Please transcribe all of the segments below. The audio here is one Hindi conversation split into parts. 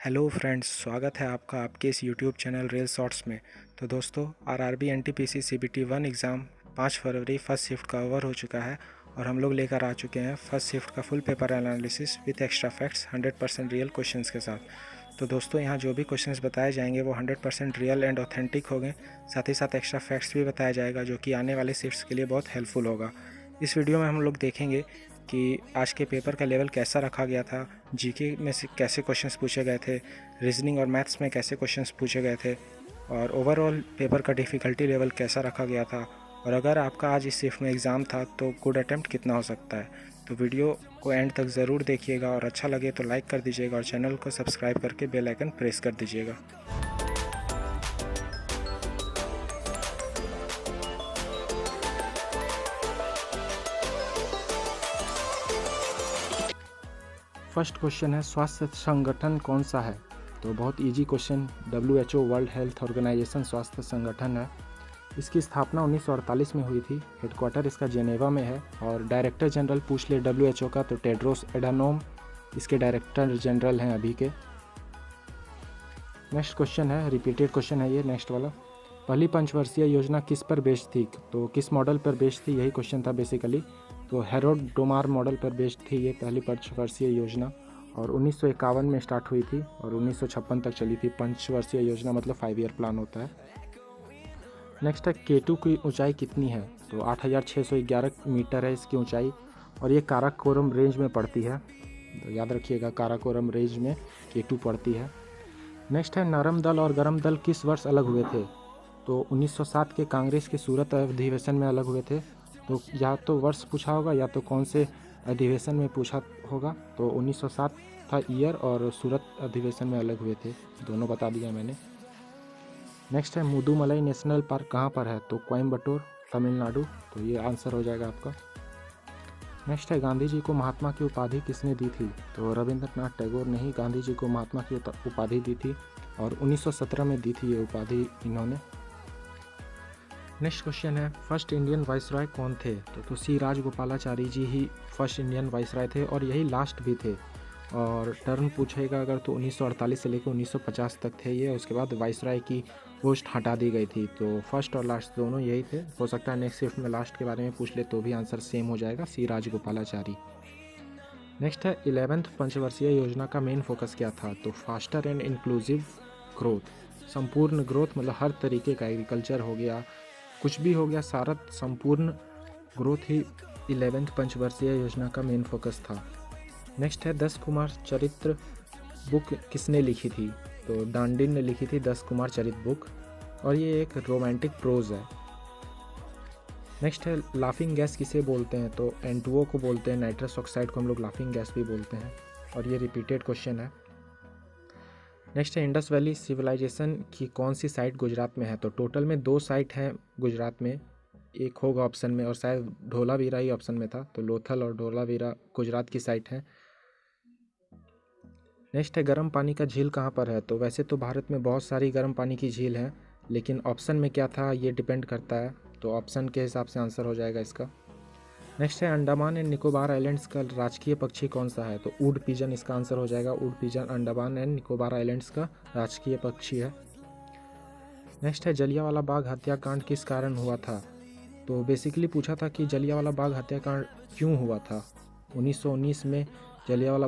हेलो फ्रेंड्स, स्वागत है आपका आपके इस यूट्यूब चैनल रील शॉर्ट्स में। तो दोस्तों, आरआरबी एनटीपीसी सीबीटी 1 एग्ज़ाम 5 फरवरी फर्स्ट शिफ्ट का ओवर हो चुका है और हम लोग लेकर आ चुके हैं फर्स्ट शिफ्ट का full paper analysis with extra facts 100% real questions के साथ। तो दोस्तों, यहाँ जो भी क्वेश्चंस बताए जाएंगे वो 100% रियल एंड ऑथेंटिक होंगे। साथ ही साथ एक्स्ट्रा फैक्ट्स भी बताया जाएगा जो कि आने वाले शिफ्ट्स के लिए बहुत हेल्पफुल होगा। इस वीडियो में हम लोग देखेंगे कि आज के पेपर का लेवल कैसा रखा गया था, जीके में से कैसे क्वेश्चंस पूछे गए थे, रीजनिंग और मैथ्स में कैसे क्वेश्चंस पूछे गए थे, और ओवरऑल पेपर का डिफ़िकल्टी लेवल कैसा रखा गया था, और अगर आपका आज इस शिफ्ट में एग्ज़ाम था तो गुड अटैम्प्ट कितना हो सकता है। तो वीडियो को एंड तक ज़रूर देखिएगा और अच्छा लगे तो लाइक कर दीजिएगा और चैनल को सब्सक्राइब करके बेल आइकन प्रेस कर दीजिएगा। फर्स्ट क्वेश्चन है, स्वास्थ्य संगठन कौन सा है? तो बहुत easy question, WHO world health organization स्वास्थ्य संगठन है। इसकी स्थापना 1948 में हुई थी। हेडक्वार्टर इसका जेनेवा में है और डायरेक्टर जनरल पूछ ले WHO का तो टेड्रोस एडानोम इसके डायरेक्टर जनरल हैं अभी के। नेक्स्ट क्वेश्चन है, रिपीटेड क्वेश्चन है ये नेक्स्ट वाला। पहली पंचवर्षीय योजना किस पर बेस्ड थी? तो किस मॉडल पर बेस्ड थी, यही क्वेश्चन था बेसिकली। तो हेरोडोमार मॉडल पर बेस्ड थी ये पहली पंचवर्षीय योजना और 1951 में स्टार्ट हुई थी और 1956 तक चली थी। पंचवर्षीय योजना मतलब 5 ईयर प्लान होता है। नेक्स्ट है, केटू की ऊंचाई कितनी है? तो 8611 मीटर है इसकी ऊंचाई और ये काराकोरम रेंज में पड़ती है। तो याद रखिएगा, काराकोरम रेंज में केटू पड़ती है। नेक्स्ट है, नरम दल और गरम दल किस वर्ष अलग हुए थे? तो 1907 के कांग्रेस के सूरत अधिवेशन में अलग हुए थे। तो या तो वर्ष पूछा होगा या तो कौन से अधिवेशन में पूछा होगा। तो 1907 था ईयर और सूरत अधिवेशन में अलग हुए थे, दोनों बता दिया मैंने। नेक्स्ट है, मुदुमलाई नेशनल पार्क कहाँ पर है? तो कोयम्बटूर, तमिलनाडु। तो ये आंसर हो जाएगा आपका। नेक्स्ट है, गांधी जी को महात्मा की उपाधि किसने दी थी? तो रविंद्रनाथ टैगोर ने ही गांधी जी को महात्मा की उपाधि दी थी और 1917 में दी थी ये उपाधि इन्होंने। नेक्स्ट क्वेश्चन है, फर्स्ट इंडियन वाइसरॉय कौन थे? तो सी राजगोपालाचारी जी ही फर्स्ट इंडियन वाइसरॉय थे और यही लास्ट भी थे। और टर्म पूछेगा अगर तो 1948 से लेकर 1950 तक थे ये। उसके बाद वाइसरॉय की पोस्ट हटा दी गई थी। तो फर्स्ट और लास्ट दोनों यही थे। हो सकता है नेक्स्ट शिफ्ट में लास्ट के बारे में पूछ ले तो भी आंसर सेम हो जाएगा, सी राजगोपालाचारी। नेक्स्ट है, 11th पंचवर्षीय योजना का मेन फोकस क्या था? तो फास्टर एंड इंक्लूसिव ग्रोथ, संपूर्ण ग्रोथ मतलब हर तरीके का, एग्रीकल्चर हो गया, कुछ भी हो गया, सारा संपूर्ण ग्रोथ ही 11th पंचवर्षीय योजना का मेन फोकस था। नेक्स्ट है, 10 कुमार चरित्र बुक किसने लिखी थी? तो डांडिन ने लिखी थी 10 कुमार चरित्र बुक और ये एक रोमांटिक प्रोज है। नेक्स्ट है, लाफिंग गैस किसे बोलते हैं? तो N2O को बोलते हैं। नाइट्रस ऑक्साइड को हम लोग लाफिंग गैस भी बोलते हैं और ये रिपीटेड क्वेश्चन है। नेक्स्ट है, इंडस वैली सिविलाइजेशन की कौन सी साइट गुजरात में है? तो टोटल में 2 साइट हैं गुजरात में, एक होगा ऑप्शन में और शायद धोलावीरा ही ऑप्शन में था। तो लोथल और धोलावीरा गुजरात की साइट है। नेक्स्ट है, गर्म पानी का झील कहाँ पर है? तो वैसे तो भारत में बहुत सारी गर्म पानी की झील हैं, लेकिन ऑप्शन में क्या था ये डिपेंड करता है। तो ऑप्शन के हिसाब से आंसर हो जाएगा इसका। नेक्स्ट है, अंडमान एंड निकोबार आइलैंड्स का राजकीय पक्षी कौन सा है? तो ऊड पिजन इसका आंसर हो जाएगा। Wood pigeon Andaman and Nicobar islands का राजकीय पक्षी है। नेक्स्ट है, जलियांवाला बाग हत्याकांड किस कारण हुआ था? तो बेसिकली पूछा था कि जलियांवाला बाग हत्याकांड क्यों हुआ था। 1919 में जलियांवाला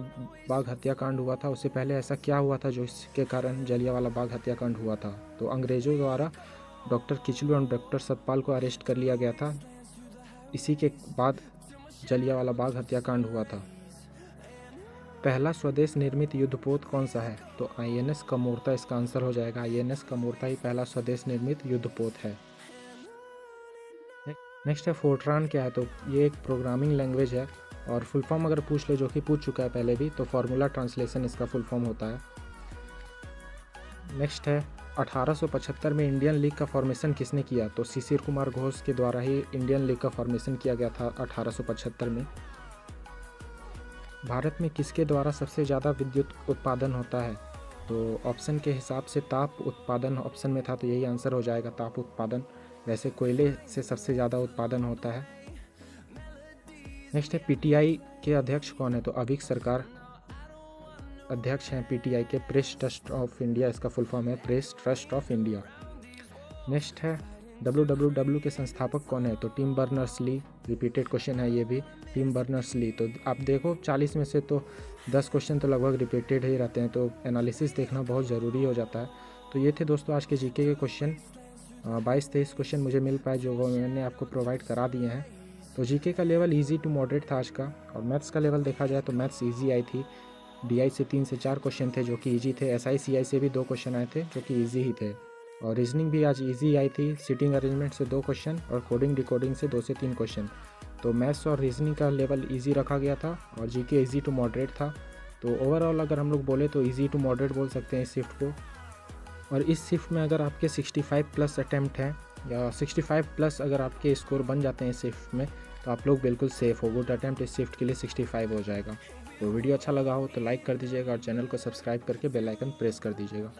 बाग हत्याकांड हुआ था। उससे पहले ऐसा क्या हुआ था जो इसके कारण जलियांवाला बाग हत्याकांड हुआ था? तो अंग्रेज़ों द्वारा डॉक्टर किचलू और डॉक्टर सतपाल को अरेस्ट कर लिया गया था। इसी के बाद जलियांवाला बाग हत्याकांड हुआ था। पहला स्वदेश निर्मित युद्धपोत कौन सा है? तो INS कमोरता इसका आंसर हो जाएगा। INS कमोरता ही पहला स्वदेश निर्मित युद्धपोत है। नेक्स्ट है, फोर्ट्रान क्या है? तो ये एक प्रोग्रामिंग लैंग्वेज है और फुल फॉर्म अगर पूछ ले, जो कि पूछ चुका है पहले भी, तो फार्मूला ट्रांसलेशन इसका फुल फॉर्म होता है। नेक्स्ट है, 1875 में इंडियन लीग का फॉर्मेशन किसने किया? तो शिशिर कुमार घोष के द्वारा ही इंडियन लीग का फॉर्मेशन किया गया था 1875 में। भारत में किसके द्वारा सबसे ज़्यादा विद्युत उत्पादन होता है? तो ऑप्शन के हिसाब से ताप उत्पादन ऑप्शन में था, तो यही आंसर हो जाएगा, ताप उत्पादन। वैसे कोयले से सबसे ज़्यादा उत्पादन होता है। नेक्स्ट है, PTI के अध्यक्ष कौन है? तो अविक सरकार। अध्यक्ष हैं पीटीआई के, प्रेस ट्रस्ट ऑफ इंडिया इसका फुल फॉर्म है, press trust of India. Next है WWW के संस्थापक कौन है, तो टिम बर्नर्स-ली। रिपीटेड क्वेश्चन है ये भी, टिम बर्नर्स-ली। तो आप देखो 40 में से तो 10 क्वेश्चन तो लगभग रिपीटेड ही रहते हैं, तो एनालिसिस देखना बहुत ज़रूरी हो जाता है। तो ये थे दोस्तों आज के जीके के क्वेश्चन। 22-23 क्वेश्चन मुझे मिल पाए जो मैंने आपको प्रोवाइड करा दिए हैं। तो जीके का लेवल ईजी टू मॉडरेट था आज का। और मैथ्स का लेवल देखा जाए तो मैथ्स ईजी आई थी। DI से 3 से 4 क्वेश्चन थे जो कि ईजी थे। SI CI से भी 2 क्वेश्चन आए थे जो कि ईजी ही थे। और रीजनिंग भी आज ईजी आई थी। सीटिंग अरेंजमेंट से 2 क्वेश्चन और कोडिंग डिकोडिंग से 2 से 3 क्वेश्चन। तो मैथ्स और रीजनिंग का लेवल ईजी रखा गया था और जीके ईजी टू मॉडरेट था। तो ओवरऑल अगर हम लोग बोले तो ईजी टू मॉडरेट बोल सकते हैं इस शिफ्ट को। और इस शिफ्ट में अगर आपके 65 प्लस अटैम्प्ट हैं या 65 प्लस अगर आपके स्कोर बन जाते हैं इस शिफ्ट में, तो आप लोग बिल्कुल सेफ़ हो। गुड अटैम्प्ट इस शिफ्ट के लिए 65 हो जाएगा। तो वीडियो अच्छा लगा हो तो लाइक कर दीजिएगा और चैनल को सब्सक्राइब करके बेल आइकन प्रेस कर दीजिएगा।